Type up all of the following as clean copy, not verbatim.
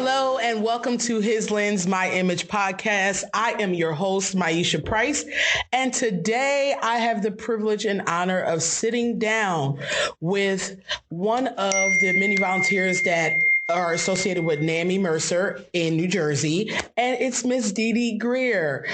Hello and welcome to His Lens, My Image podcast. I am your host, Myesha Price. And today I have the privilege and honor of sitting down with one of the many volunteers that are associated with NAMI-Mercer in New Jersey, and it's Miss DiDi Grier.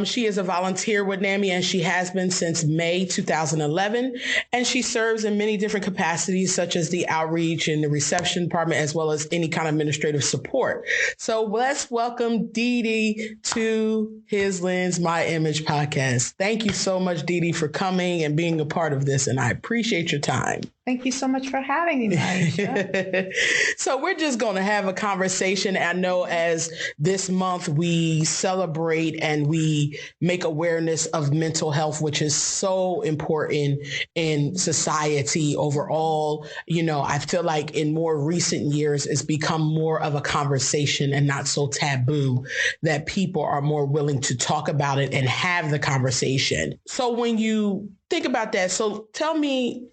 She is a volunteer with NAMI, and she has been since May 2011, and she serves in many different capacities, such as the outreach and the reception department, as well as any kind of administrative support. So let's welcome DiDi to His Lens, My Image podcast. Thank you so much, DiDi, for coming and being a part of this, and I appreciate your time. Thank you so much for having me, Myesha. So we're just going to have a conversation. I know as this month we celebrate and we make awareness of mental health, which is so important in society overall. You know, I feel like in more recent years, it's become more of a conversation and not so taboo that people are more willing to talk about it and have the conversation. So when you think about that, so tell me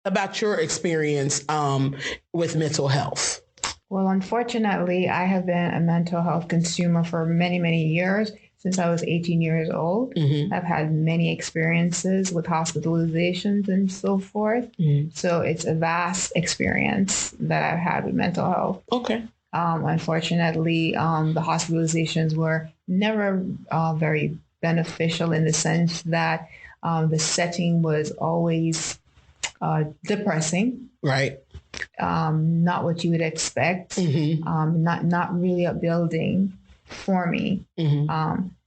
about your experience with mental health. Well, unfortunately, I have been a mental health consumer for many, many years. Since I was 18 years old, I've had many experiences with hospitalizations and so forth. So it's a vast experience that I've had with mental health. Okay. Unfortunately, the hospitalizations were never very beneficial in the sense that the setting was always depressing, right? Not what you would expect. Not really upbuilding for me.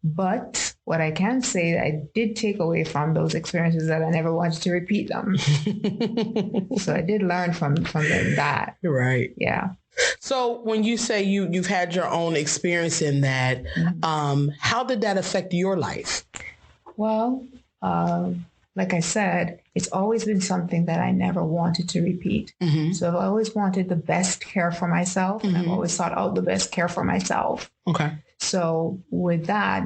But what I can say, I did take away from those experiences that I never wanted to repeat them. So I did learn from that. Right. Yeah. So when you say you've had your own experience in that, how did that affect your life? Well, like I said, it's always been something that I never wanted to repeat. So I've always wanted the best care for myself. And I've always sought out the best care for myself. Okay. So with that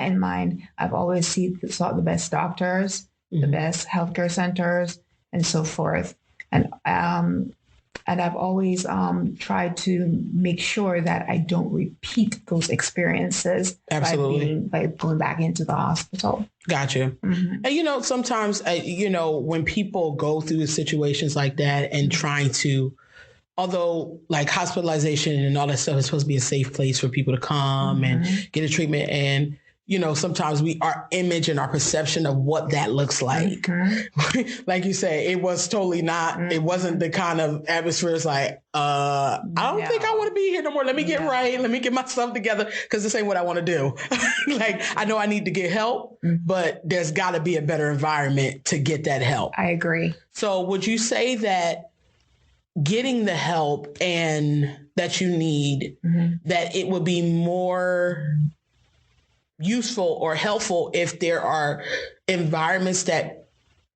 in mind, I've always sought the best doctors, the best healthcare centers, and so forth. And I've always tried to make sure that I don't repeat those experiences. Absolutely. By going back into the hospital. Gotcha. And, you know, sometimes, when people go through situations like that and trying to, although like hospitalization and all that stuff is supposed to be a safe place for people to come and get a treatment. And, you know, sometimes our image and our perception of what that looks like, like you say, it was totally not, it wasn't the kind of atmosphere. It's like, I don't think I want to be here no more. Let me get right. Let me get myself together because this ain't what I want to do. Like, I know I need to get help, but there's got to be a better environment to get that help. I agree. So would you say that getting the help and that you need, that it would be more useful or helpful if there are environments that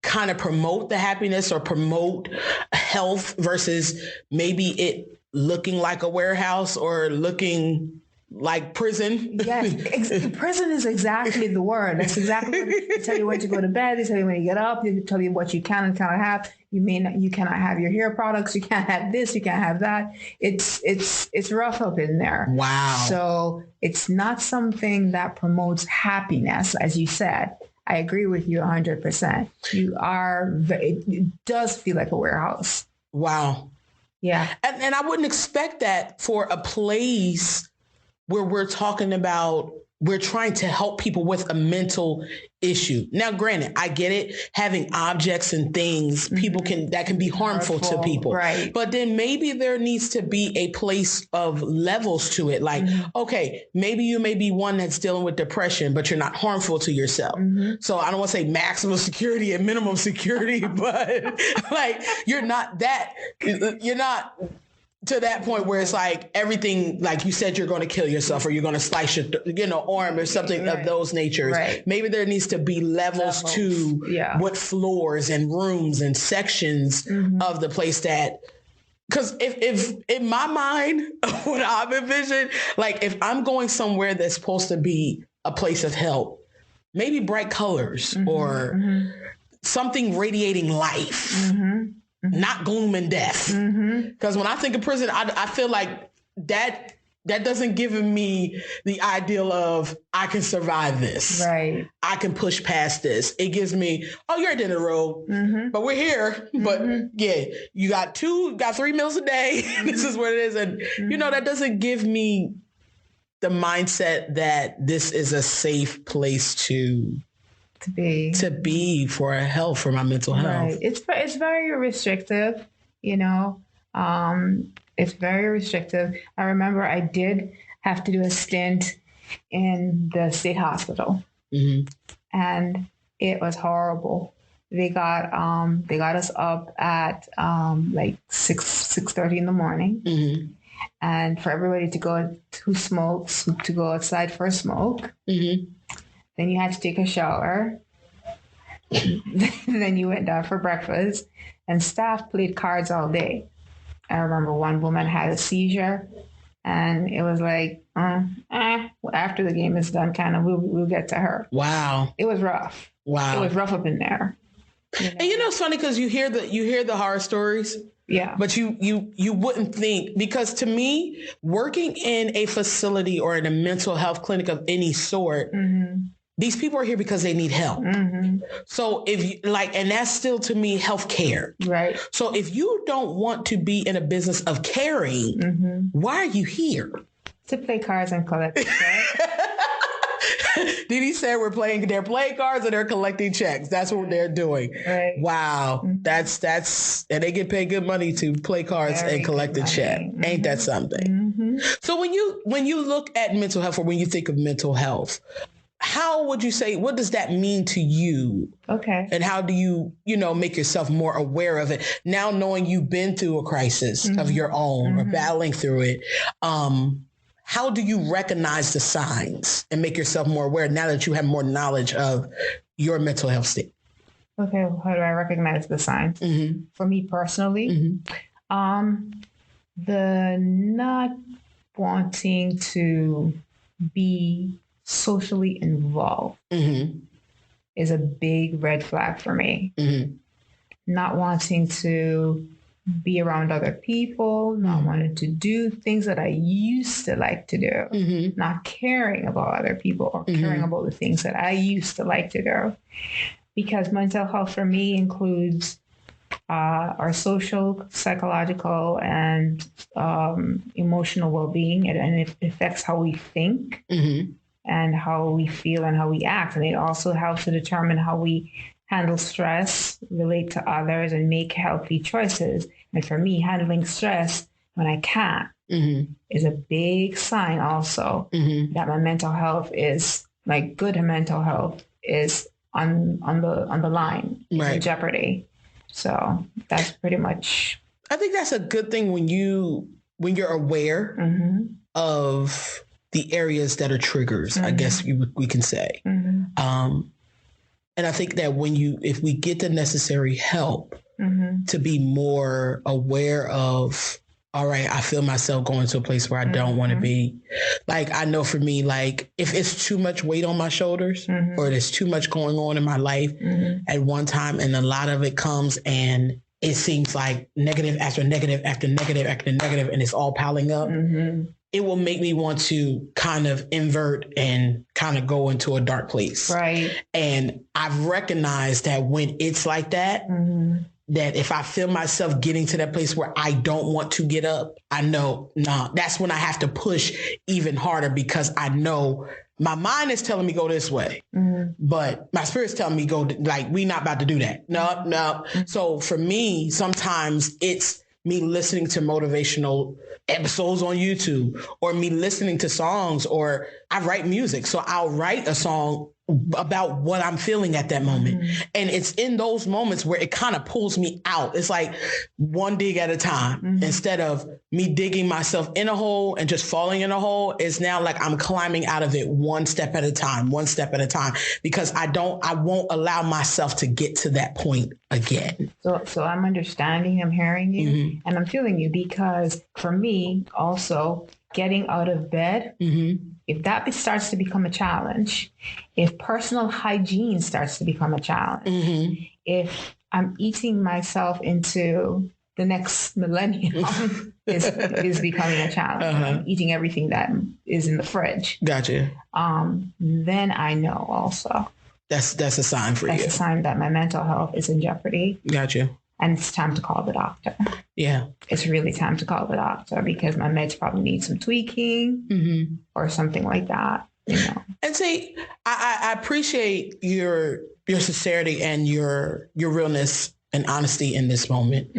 kind of promote the happiness or promote health versus maybe it looking like a warehouse or looking like prison? Yes, prison is exactly the word. That's exactly what they tell you when to go to bed. They tell you when you get up. They tell you what you can and cannot have. You cannot have your hair products. You can't have this. You can't have that. It's rough up in there. Wow. So it's not something that promotes happiness, as you said. I agree with you 100%. It does feel like a warehouse. Wow. Yeah. And I wouldn't expect that for a place where we're talking about, we're trying to help people with a mental issue. Now, granted, I get it. Having objects and things, that can be harmful to people. Right. But then maybe there needs to be a place of levels to it. Like, okay, maybe you may be one that's dealing with depression, but you're not harmful to yourself. So I don't want to say maximum security and minimum security, but like, you're not to that point where it's like everything, like you said, you're going to kill yourself or you're going to slice your, arm or something of those natures. Right. Maybe there needs to be levels to what floors and rooms and sections of the place that, because if in my mind, what I've envisioned, like if I'm going somewhere that's supposed to be a place of help, maybe bright colors or something radiating life. Not gloom and death. Because when I think of prison, I feel like that doesn't give me the ideal of I can survive this. Right. I can push past this. It gives me, oh, you're at the end of the road, but we're here. But yeah, you got 3 meals a day. This is what it is. And, that doesn't give me the mindset that this is a safe place to be for my mental health. Right. It's very restrictive, It's very restrictive. I remember I did have to do a stint in the state hospital, and it was horrible. They got us up at like 6:30 in the morning, and for everybody to go outside for a smoke. Then you had to take a shower. Then you went down for breakfast, and staff played cards all day. I remember one woman had a seizure, and it was like, after the game is done, kind of, we'll get to her. Wow. It was rough. Wow. It was rough up in there. And it's funny because you hear the horror stories. Yeah. But you wouldn't think, because to me, working in a facility or in a mental health clinic of any sort, these people are here because they need help. So if you and that's still to me healthcare. Right. So if you don't want to be in a business of caring, why are you here? To play cards and collect checks. DiDi said they're playing cards and they're collecting checks. That's what they're doing. Right. Wow. That's and they get paid good money to play cards and collect a check. Ain't that something? So when you look at mental health, or when you think of mental health, how would you say, what does that mean to you? Okay. And how do you, make yourself more aware of it? Now knowing you've been through a crisis of your own or battling through it, how do you recognize the signs and make yourself more aware now that you have more knowledge of your mental health state? Okay. How do I recognize the signs? For me personally, the not wanting to be socially involved is a big red flag for me. Not wanting to be around other people, not wanting to do things that I used to like to do, not caring about other people or caring about the things that I used to like to do. Because mental health for me includes our social, psychological, and emotional well-being, and it affects how we think and how we feel and how we act. And it also helps to determine how we handle stress, relate to others, and make healthy choices. And for me, handling stress when I can't is a big sign also that my mental health is, like, good mental health is on the line, in jeopardy. So that's pretty much. I think that's a good thing when you're aware of the areas that are triggers, I guess we can say. And I think that if we get the necessary help to be more aware of, all right, I feel myself going to a place where I don't want to be. Like, I know for me, like, if it's too much weight on my shoulders or there's too much going on in my life at one time, and a lot of it comes and it seems like negative after negative after negative after negative, and it's all piling up. It will make me want to kind of invert and kind of go into a dark place. Right. And I've recognized that when it's like that, that if I feel myself getting to that place where I don't want to get up, I know, that's when I have to push even harder, because I know my mind is telling me go this way, but my spirit's telling me go, like, we not about to do that. No. So for me, sometimes it's me listening to motivational episodes on YouTube, or me listening to songs, or I write music. So I'll write a song about what I'm feeling at that moment. And it's in those moments where it kind of pulls me out. It's like one dig at a time. Instead of me digging myself in a hole and just falling in a hole, it's now like I'm climbing out of it one step at a time, because I won't allow myself to get to that point again. So I'm understanding, I'm hearing you, and I'm feeling you, because for me also, getting out of bed, if that starts to become a challenge, if personal hygiene starts to become a challenge, if I'm eating myself into the next millennium is becoming a challenge. Eating everything that is in the fridge. Gotcha. Then I know also. That's a sign for you. That's a sign that my mental health is in jeopardy. Gotcha. And it's time to call the doctor. Yeah. It's really time to call the doctor because my meds probably need some tweaking or something like that. You know. And see, I appreciate your sincerity and your realness and honesty in this moment,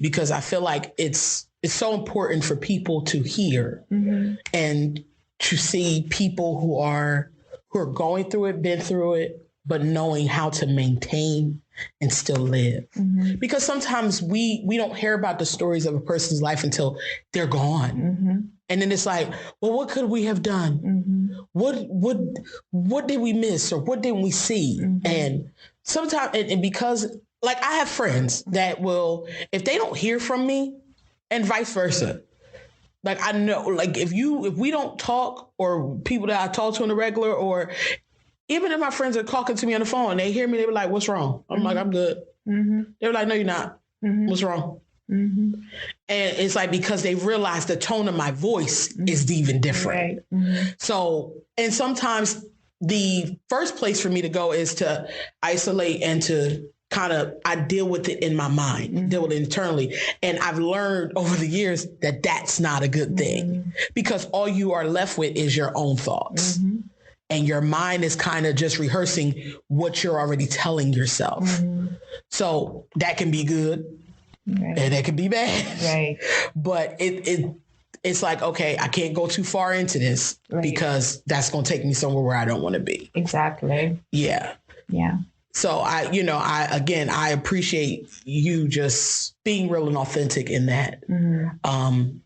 because I feel like it's so important for people to hear and to see people who are going through it, been through it, but knowing how to maintain and still live. Because sometimes we don't hear about the stories of a person's life until they're gone. And then it's like, well, what could we have done? What did we miss or what didn't we see? And sometimes, and because like I have friends that will, if they don't hear from me and vice versa, like I know, like if we don't talk, or people that I talk to on the regular, or even if my friends are talking to me on the phone and they hear me, they be like, what's wrong? I'm like, I'm good. They were like, no, you're not. What's wrong? And it's like, because they realize the tone of my voice is even different. So, and sometimes the first place for me to go is to isolate and to kind of, I deal with it in my mind, deal with it internally. And I've learned over the years that that's not a good thing, because all you are left with is your own thoughts. And your mind is kind of just rehearsing what you're already telling yourself. So that can be good and it can be bad. But it's like, okay, I can't go too far into this because that's going to take me somewhere where I don't want to be. Exactly. Yeah. So I appreciate you just being real and authentic in that. And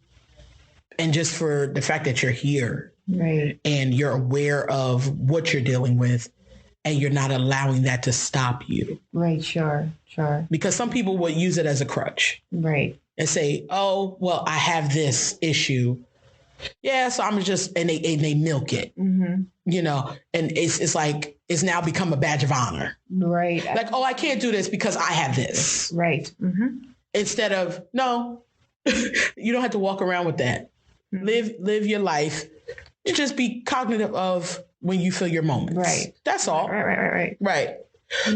just for the fact that you're here. And you're aware of what you're dealing with, and you're not allowing that to stop you. Sure. Because some people will use it as a crutch. And say, oh, well, I have this issue. Yeah, so I'm just, and they milk it, you know, and it's like, it's now become a badge of honor. Like, oh, I can't do this because I have this. Instead of, no, you don't have to walk around with that. Live your life. You just be cognitive of when you feel your moments. That's all. Right.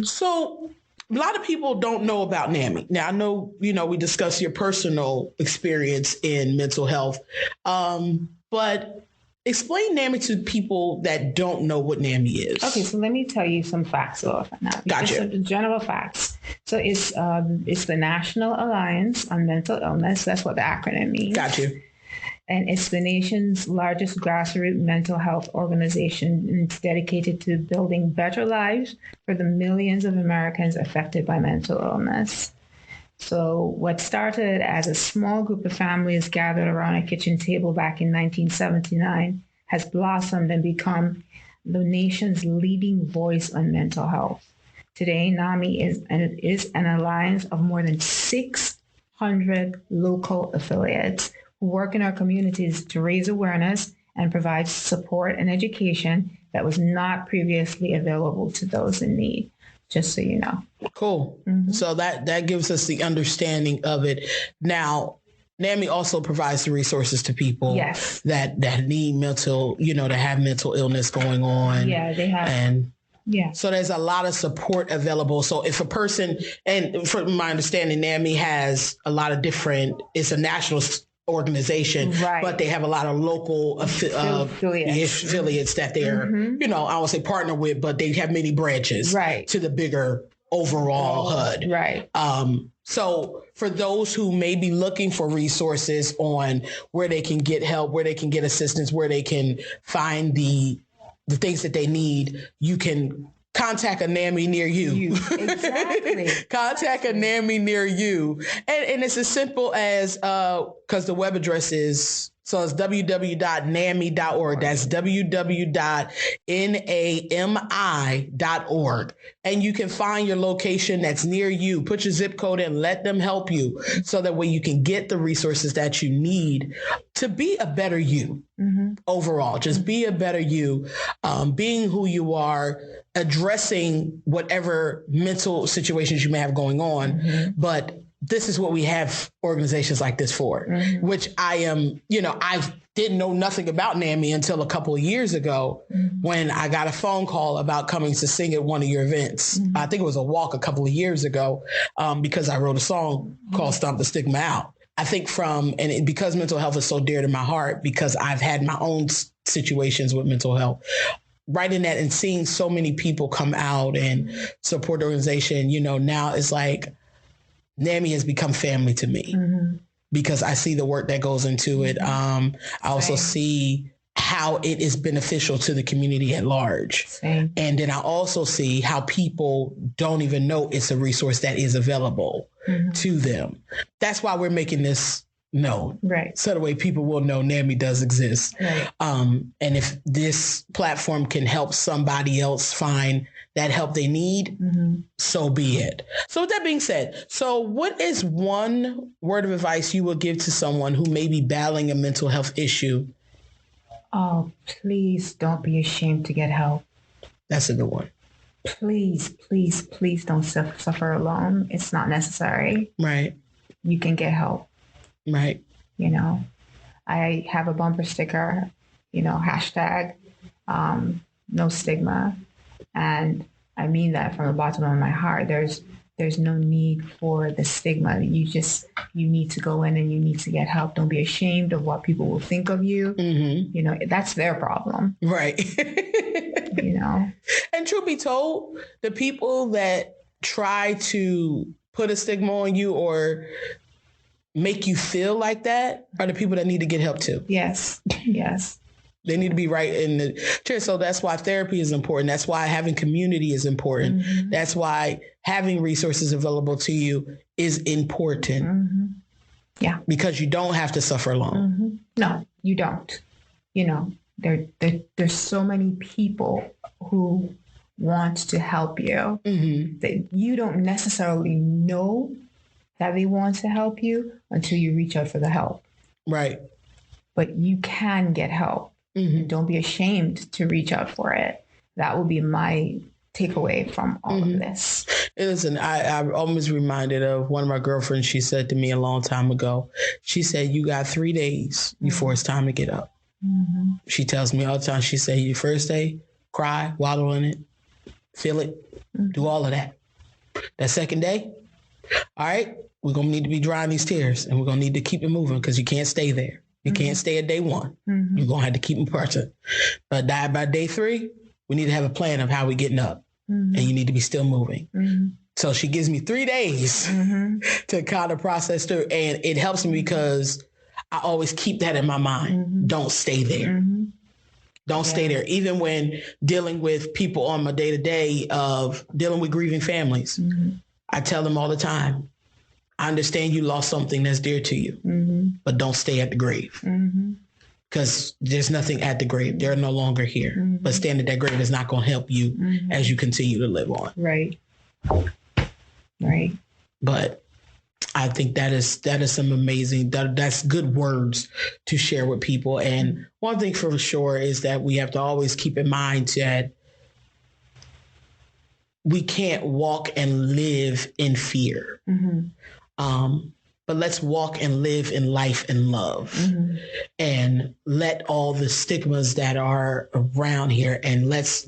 So a lot of people don't know about NAMI. Now, I know, we discussed your personal experience in mental health, but explain NAMI to people that don't know what NAMI is. Okay, so let me tell you some facts about NAMI. Gotcha. Some general facts. So it's the National Alliance on Mental Illness. That's what the acronym means. Gotcha. And it's the nation's largest grassroots mental health organization. And it's dedicated to building better lives for the millions of Americans affected by mental illness. So what started as a small group of families gathered around a kitchen table back in 1979 has blossomed and become the nation's leading voice on mental health. Today, NAMI is an alliance of more than 600 local affiliates who work in our communities to raise awareness and provide support and education that was not previously available to those in need, just so you know. Cool. So that gives us the understanding of it. Now, NAMI also provides the resources to people that need mental, to have mental illness going on. Yeah, they have. And so there's a lot of support available. So if a person, and from my understanding, NAMI has a lot of different, it's a national organization, but they have a lot of local affiliates that they're, I won't say partner with, but they have many branches to the bigger overall HUD. So for those who may be looking for resources on where they can get help, where they can get assistance, where they can find the things that they need, you can contact a NAMI near you. Exactly. Contact a NAMI near you. And it's as simple as, because the web address is, so it's www.nami.org. That's www.nami.org. And you can find your location that's near you. Put your zip code in, let them help you so that way you can get the resources that you need to be a better you overall. Just be a better you, being who you are, addressing whatever mental situations you may have going on, but this is what we have organizations like this for, which I am, I didn't know nothing about NAMI until a couple of years ago when I got a phone call about coming to sing at one of your events. I think it was a walk a couple of years ago because I wrote a song called Stomp the Stigma Out. I think because mental health is so dear to my heart, because I've had my own situations with mental health, writing that and seeing so many people come out and support the organization, now it's like NAMI has become family to me because I see the work that goes into it. I also see how it is beneficial to the community at large. Same. And then I also see how people don't even know it's a resource that is available to them. That's why we're making this known. Right. So the way people will know NAMI does exist. Right. And if this platform can help somebody else find that help they need, so be it. So with that being said, so what is one word of advice you would give to someone who may be battling a mental health issue? Oh, please don't be ashamed to get help. That's a good one. Please, please, please don't suffer alone. It's not necessary. Right. You can get help. Right. I have a bumper sticker, hashtag no stigma. And I mean that from the bottom of my heart. There's no need for the stigma. You need to go in and you need to get help. Don't be ashamed of what people will think of you. That's their problem. Right. And truth be told, the people that try to put a stigma on you or make you feel like that are the people that need to get help too. Yes. Yes. They need to be right in the chair. So that's why therapy is important. That's why having community is important. That's why having resources available to you is important. Yeah. Because you don't have to suffer alone. No, you don't. There's so many people who want to help you that you don't necessarily know that they want to help you until you reach out for the help. Right. But you can get help. Don't be ashamed to reach out for it. That will be my takeaway from all of this. Listen, I'm almost reminded of one of my girlfriends. She said to me a long time ago, she said, you got 3 days before it's time to get up. She tells me all the time, she said, your first day, cry, wallow in it, feel it, do all of that. That second day, all right, we're going to need to be drying these tears and we're going to need to keep it moving because you can't stay there. You can't stay at day 1. You're going to have to keep them pressing. But by day 3, we need to have a plan of how we're getting up. And you need to be still moving. So she gives me 3 days to kind of process through. And it helps me because I always keep that in my mind. Don't stay there. Don't stay there. Even when dealing with people on my day-to-day of dealing with grieving families, I tell them all the time, I understand you lost something that's dear to you, but don't stay at the grave because there's nothing at the grave. They're no longer here, but staying at that grave is not going to help you as you continue to live on. Right. Right. But I think that is some amazing, that's good words to share with people. And one thing for sure is that we have to always keep in mind that we can't walk and live in fear. But let's walk and live in life and love and let all the stigmas that are around here and let's,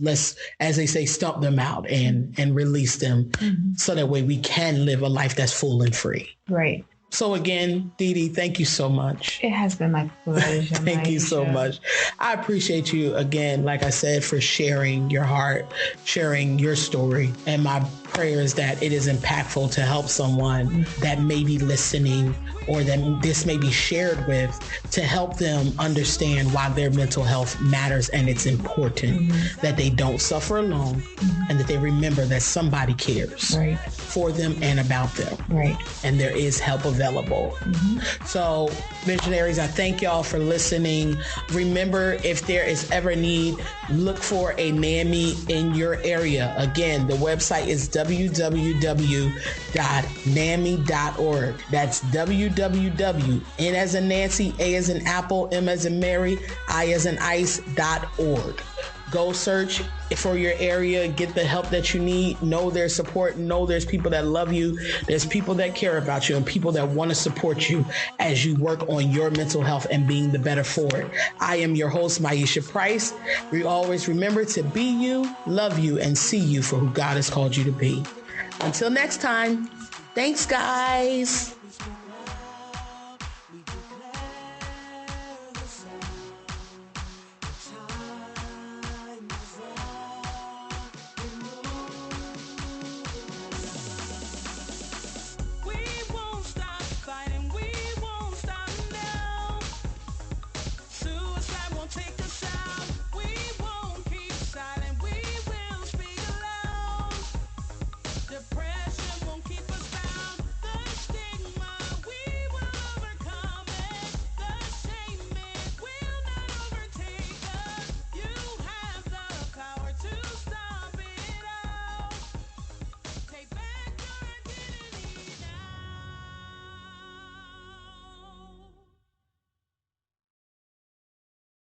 as they say, stomp them out and release them so that way we can live a life that's full and free. Right. So again, DiDi, thank you so much. It has been my pleasure. Thank you so much. I appreciate you again, like I said, for sharing your heart, sharing your story. And my prayer is that it is impactful to help someone that may be listening or that this may be shared with to help them understand why their mental health matters and it's important that they don't suffer alone and that they remember that somebody cares for them and about them. Right. And there is help available. So visionaries, I thank y'all for listening. Remember, if there is ever need, look for a NAMI in your area. Again, the website is www.nami.org. That's www, N as in Nancy, A as in Apple, M as in Mary, I as in ice.org. Go search for your area, get the help that you need, know there's support, know there's people that love you, there's people that care about you, and people that want to support you as you work on your mental health and being the better for it. I am your host, Myesha Price. We always remember to be you, love you, and see you for who God has called you to be. Until next time, thanks, guys.